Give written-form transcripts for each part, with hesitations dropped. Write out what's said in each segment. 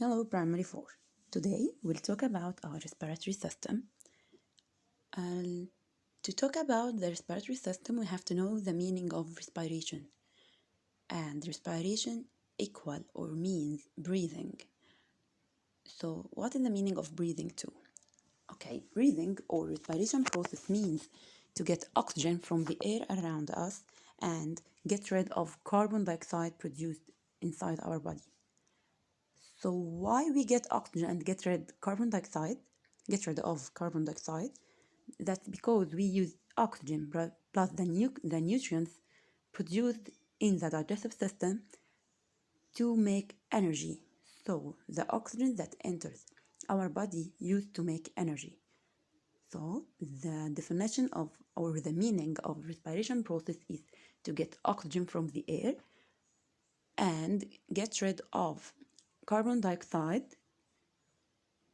Hello, Primary 4. Today we'll talk about our respiratory system. To talk about the respiratory system, we have to know the meaning of respiration. And respiration equal or means breathing. So what is the meaning of breathing too? Okay, breathing or respiration process means to get oxygen from the air around us and get rid of carbon dioxide produced inside our body. So why we get oxygen and get rid of carbon dioxide? That's because we use oxygen plus the nutrients produced in the digestive system to make energy. So the oxygen that enters our body used to make energy. So the definition of or the meaning of respiration process is to get oxygen from the air and get rid of carbon dioxide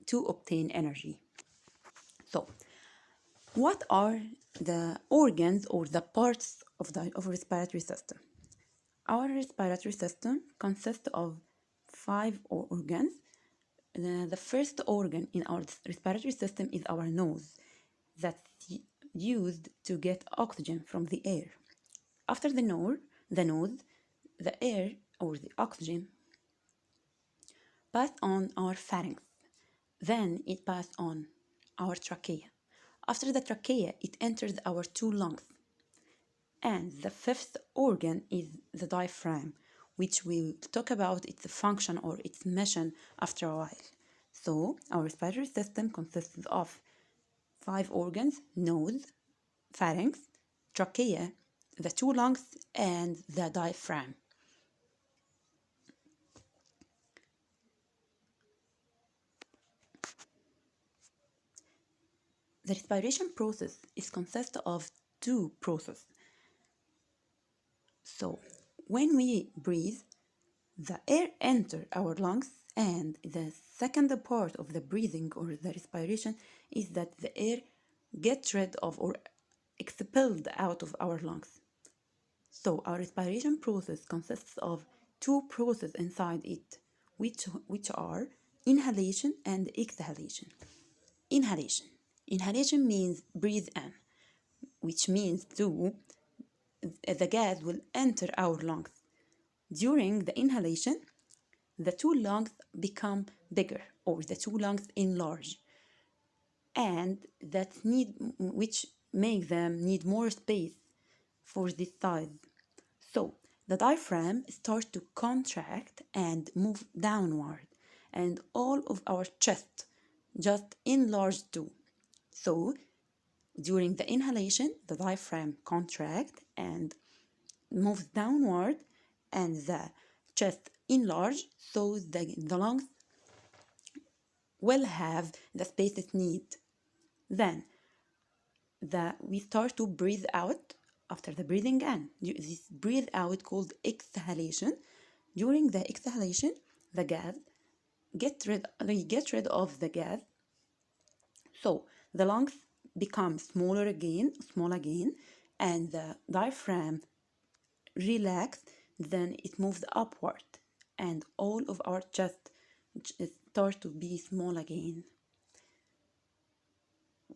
to obtain energy. So, what are the organs or the parts of the respiratory system? Our respiratory system consists of 5 organs. The first organ in our respiratory system is our nose, that's used to get oxygen from the air. After the nose, the air or the oxygen pass on our pharynx. Then it passes on our trachea. After the trachea, it enters our 2 lungs. And the fifth organ is the diaphragm, which we'll talk about its function or its mission after a while. So our respiratory system consists of 5 organs: nose, pharynx, trachea, the 2 lungs, and the diaphragm. The respiration process is consist of 2 processes. So when we breathe, the air enters our lungs, and the second part of the breathing or the respiration is that the air gets rid of or expelled out of our lungs. So our respiration process consists of 2 processes inside it, which are inhalation and exhalation. Inhalation means breathe in, which means the gas will enter our lungs. During the inhalation, the 2 lungs become bigger or the 2 lungs enlarge, and which make them need more space for this size. So the diaphragm starts to contract and move downward, and all of our chest just enlarge too. So during the inhalation, the diaphragm contracts and moves downward, and the chest enlarge, so the lungs will have the space it needs. Then we start to breathe out after the breathing in. This breathe out called exhalation. During the exhalation, we get rid of the gas. So the lungs become small again, and the diaphragm relax. Then it moves upward, and all of our chest start to be small again.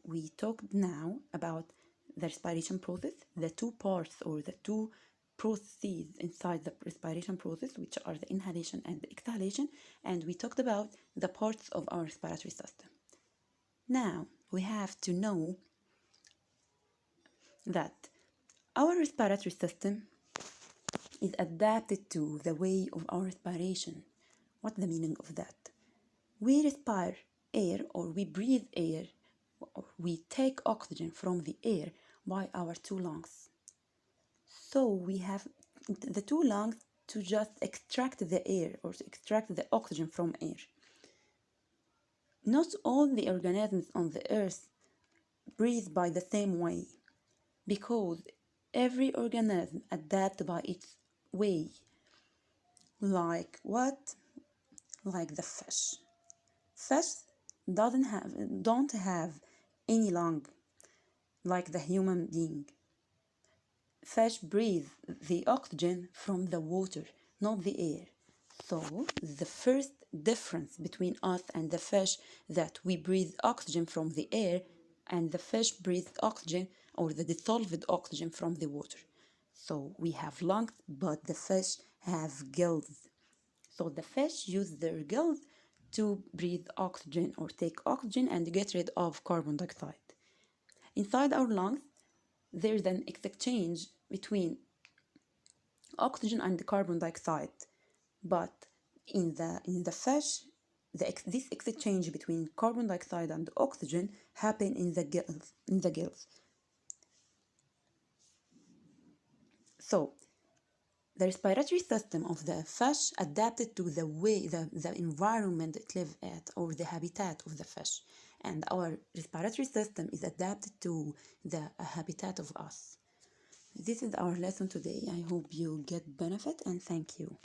We talked now about the respiration process, the 2 parts or the 2 processes inside the respiration process, which are the inhalation and the exhalation, and we talked about the parts of our respiratory system. Now we have to know that our respiratory system is adapted to the way of our respiration. What's the meaning of that? We respire air or we breathe air, or we take oxygen from the air by our 2 lungs. So we have the 2 lungs to just extract the air or to extract the oxygen from air. Not all the organisms on the earth breathe by the same way, because every organism adapts by its way. Like what? Like the fish. Fish don't have any lung like the human being. Fish breathe the oxygen from the water, not the air. So the first difference between us and the fish, that we breathe oxygen from the air and the fish breathes oxygen or the dissolved oxygen from the water. So we have lungs, but the fish have gills. So the fish use their gills to breathe oxygen or take oxygen and get rid of carbon dioxide. Inside our lungs, there's an exchange between oxygen and carbon dioxide, but in the fish, this exchange between carbon dioxide and oxygen happen in the gills. So the respiratory system of the fish adapted to the way the environment it lives at, or the habitat of the fish, and our respiratory system is adapted to the habitat of us. This is our lesson today. I hope you get benefit, and thank you.